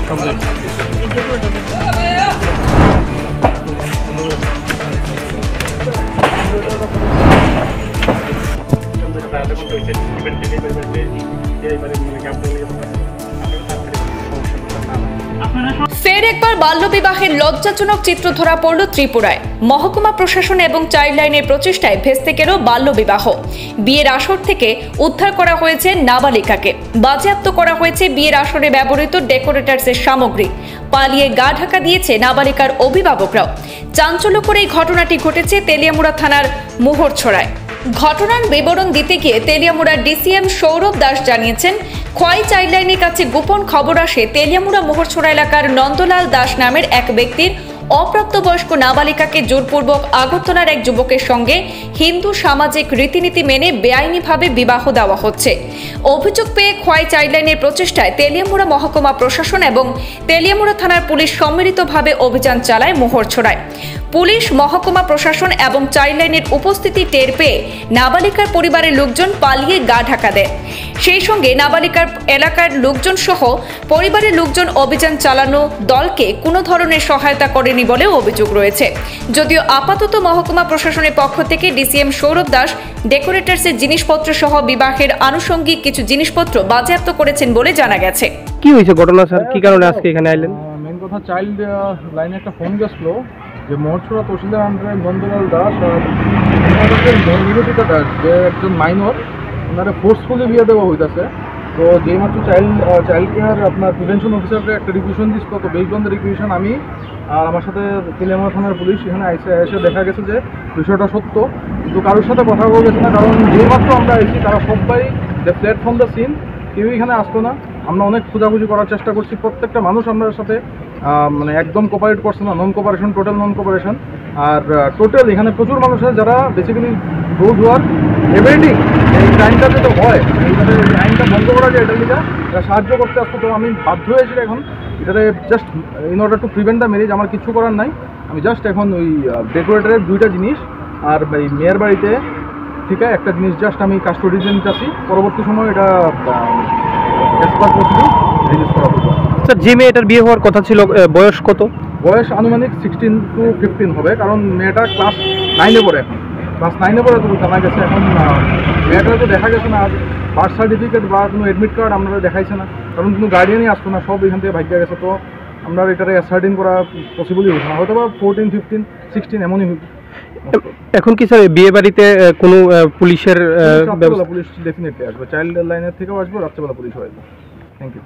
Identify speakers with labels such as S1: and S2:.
S1: ফের একবার বাল্যবিবাহের লজ্জাজনক চিত্র ধরা পড়ল ত্রিপুরায়। মহকুমা প্রশাসন এবং চাইল্ড লাইনের প্রচেষ্টায় ভেস্তে গেল বাল্যবিবাহ। বিয়ের আসর থেকে উদ্ধার করা হয়েছে নাবালিকাকে, বাজেয়াপ্ত করা হয়েছে বিয়ের আসরে ব্যবহৃত ডেকোরেটার্সের সামগ্রী। পালিয়ে গা ঢাকা দিয়েছে নাবালিকার অভিভাবকরাও। চাঞ্চল্যকর এই ঘটনাটি ঘটেছে তেলিয়ামুড়া থানার মোহরছড়ায়। ঘটনার বিবরণ দিতে গিয়ে তেলিয়ামুড়ার ডিসিএম সৌরভ দাস জানিয়েছেন, খোয়াই চাইল্ড লাইনের কাছে গোপন খবর আসে তেলিয়ামুড়া মোহরছড়া এলাকার নন্দলাল দাস নামের এক ব্যক্তির অপ্রাপ্তবয়স্ক নাবালিকাকে জোরপূর্বক আগরতলার এক যুবকের সঙ্গে হিন্দু সামাজিক রীতিনীতি মেনে বেআইনিভাবে বিবাহ দেওয়া হচ্ছে। অভিযোগ পেয়ে খোয়াই চাইল্ড লাইনের প্রচেষ্টায় তেলিয়ামুড়া মহকুমা প্রশাসন এবং তেলিয়ামুড়া থানার পুলিশ সম্মিলিতভাবে অভিযান চালায় মোহরছড়ায়। পুলিশ, মহকুমা প্রশাসন এবং চাইল্ড লাইনের উপস্থিতি টের পেয়ে নাবালিকার পরিবারের লোকজন পালিয়ে গা ঢাকা দেয়। সেই সঙ্গে নাবালিকার এলাকার লোকজন সহ পরিবারের লোকজন অভিযান চালানো দলকে কোনো ধরনের সহায়তা করেনি বলেও অভিযোগ রয়েছে। যদিও আপাতত মহকুমা প্রশাসনের পক্ষ থেকে ডিসিএম সৌরভ দাস ডেকোরেটার্সের জিনিসপত্র সহ বিবাহের আনুষঙ্গিক কিছু জিনিসপত্র বাজেয়াপ্ত করেছেন বলে জানা গেছে।
S2: কি হয়েছে ঘটনা স্যার, কি কারণে আজকে এখানে আইলেন?
S3: মেন কথা, চাইল্ড লাইনে একটা ফোন গেছিল যে মোহরছড়া তহসিলদার আন্ডারে নন্দলাল দাস আর নিবেদিতা দাস, যে একজন মাইনর, ওনারা ফোর্সফুলি বিয়ে দেওয়া হইতেছে। তো যেই মাত্র চাইল্ড কেয়ার আপনার প্রিভেনশন অফিসারকে একটা রিকুয়েশন দিচ্ছিল, তো বেসড অন দ্য রিকুয়েশন আমি আর আমার সাথে তেলিয়ামুড়া থানার পুলিশ এখানে এসে দেখা গেছে যে বিষয়টা সত্য, কিন্তু কারোর সাথে কথা বলা গেছে না। কারণ যেই মাত্র আমরা এসেছি তারা সবাই the flat from the scene, কেউ এখানে আসতো না। আমরা অনেক খোঁজাখুঁজি করার চেষ্টা করছি, প্রত্যেকটা মানুষ আমাদের সাথে মানে একদম কোপারেট করছে না, নন কোপারেশন, টোটাল নন কোপারেশন। আর টোটাল এখানে প্রচুর মানুষ আছে যারা বেসিক্যালি রোজ ওয়ার এভরিডিং এই টাইমটা যেটা হয়, এইভাবে আইনটা বন্ধ করা যায়, এটা লিখা এটা সাহায্য করতে আসতো। তো আমি বাধ্য হয়েছি এখন এটাতে just in order to prevent the marriage, আমার কিছু করার নাই। আমি জাস্ট এখন ওই ডেকোরেটরের 2টা জিনিস আর এই মেয়ের বাড়িতে থেকে একটা জিনিস জাস্ট আমি কাস্টডি নিতে আসি। পরবর্তী সময় এটা এক্সপার্ট প্রসিডিউর রিলিজ করা হবে।
S2: স্যার, যে মেয়েটার বিয়ে হওয়ার কথা ছিল বয়স কত?
S3: বয়স আনুমানিক 16 to 15 হবে, কারণ মেয়েটা ক্লাস 9-এ পড়ে। এখন ক্লাস 9-এ পড়ে তো জানা গেছে। এখন মেয়েটা তো দেখা গেছে না, বার্থ সার্টিফিকেট বা কোনো অ্যাডমিট কার্ড আমরা দেখাইছে না, কারণ কোনো গার্ডিয়ানই আসতো না, সব এখান থেকে ভাগ্যা গেছে। তো আমরা এটারে অ্যাসার্টিন করা পসিবলই হচ্ছে না, হয়তো বা 14, 15, 16 এমনই হইবে।
S2: এখন কি স্যার বিয়ে বাড়িতে কোনো পুলিশের
S3: পুলিশ ডেফিনেটলি আসবে, চাইল্ড লাইনের থেকেও আসবে, রাত্রেবেলা পুলিশও আসবে। Thank you.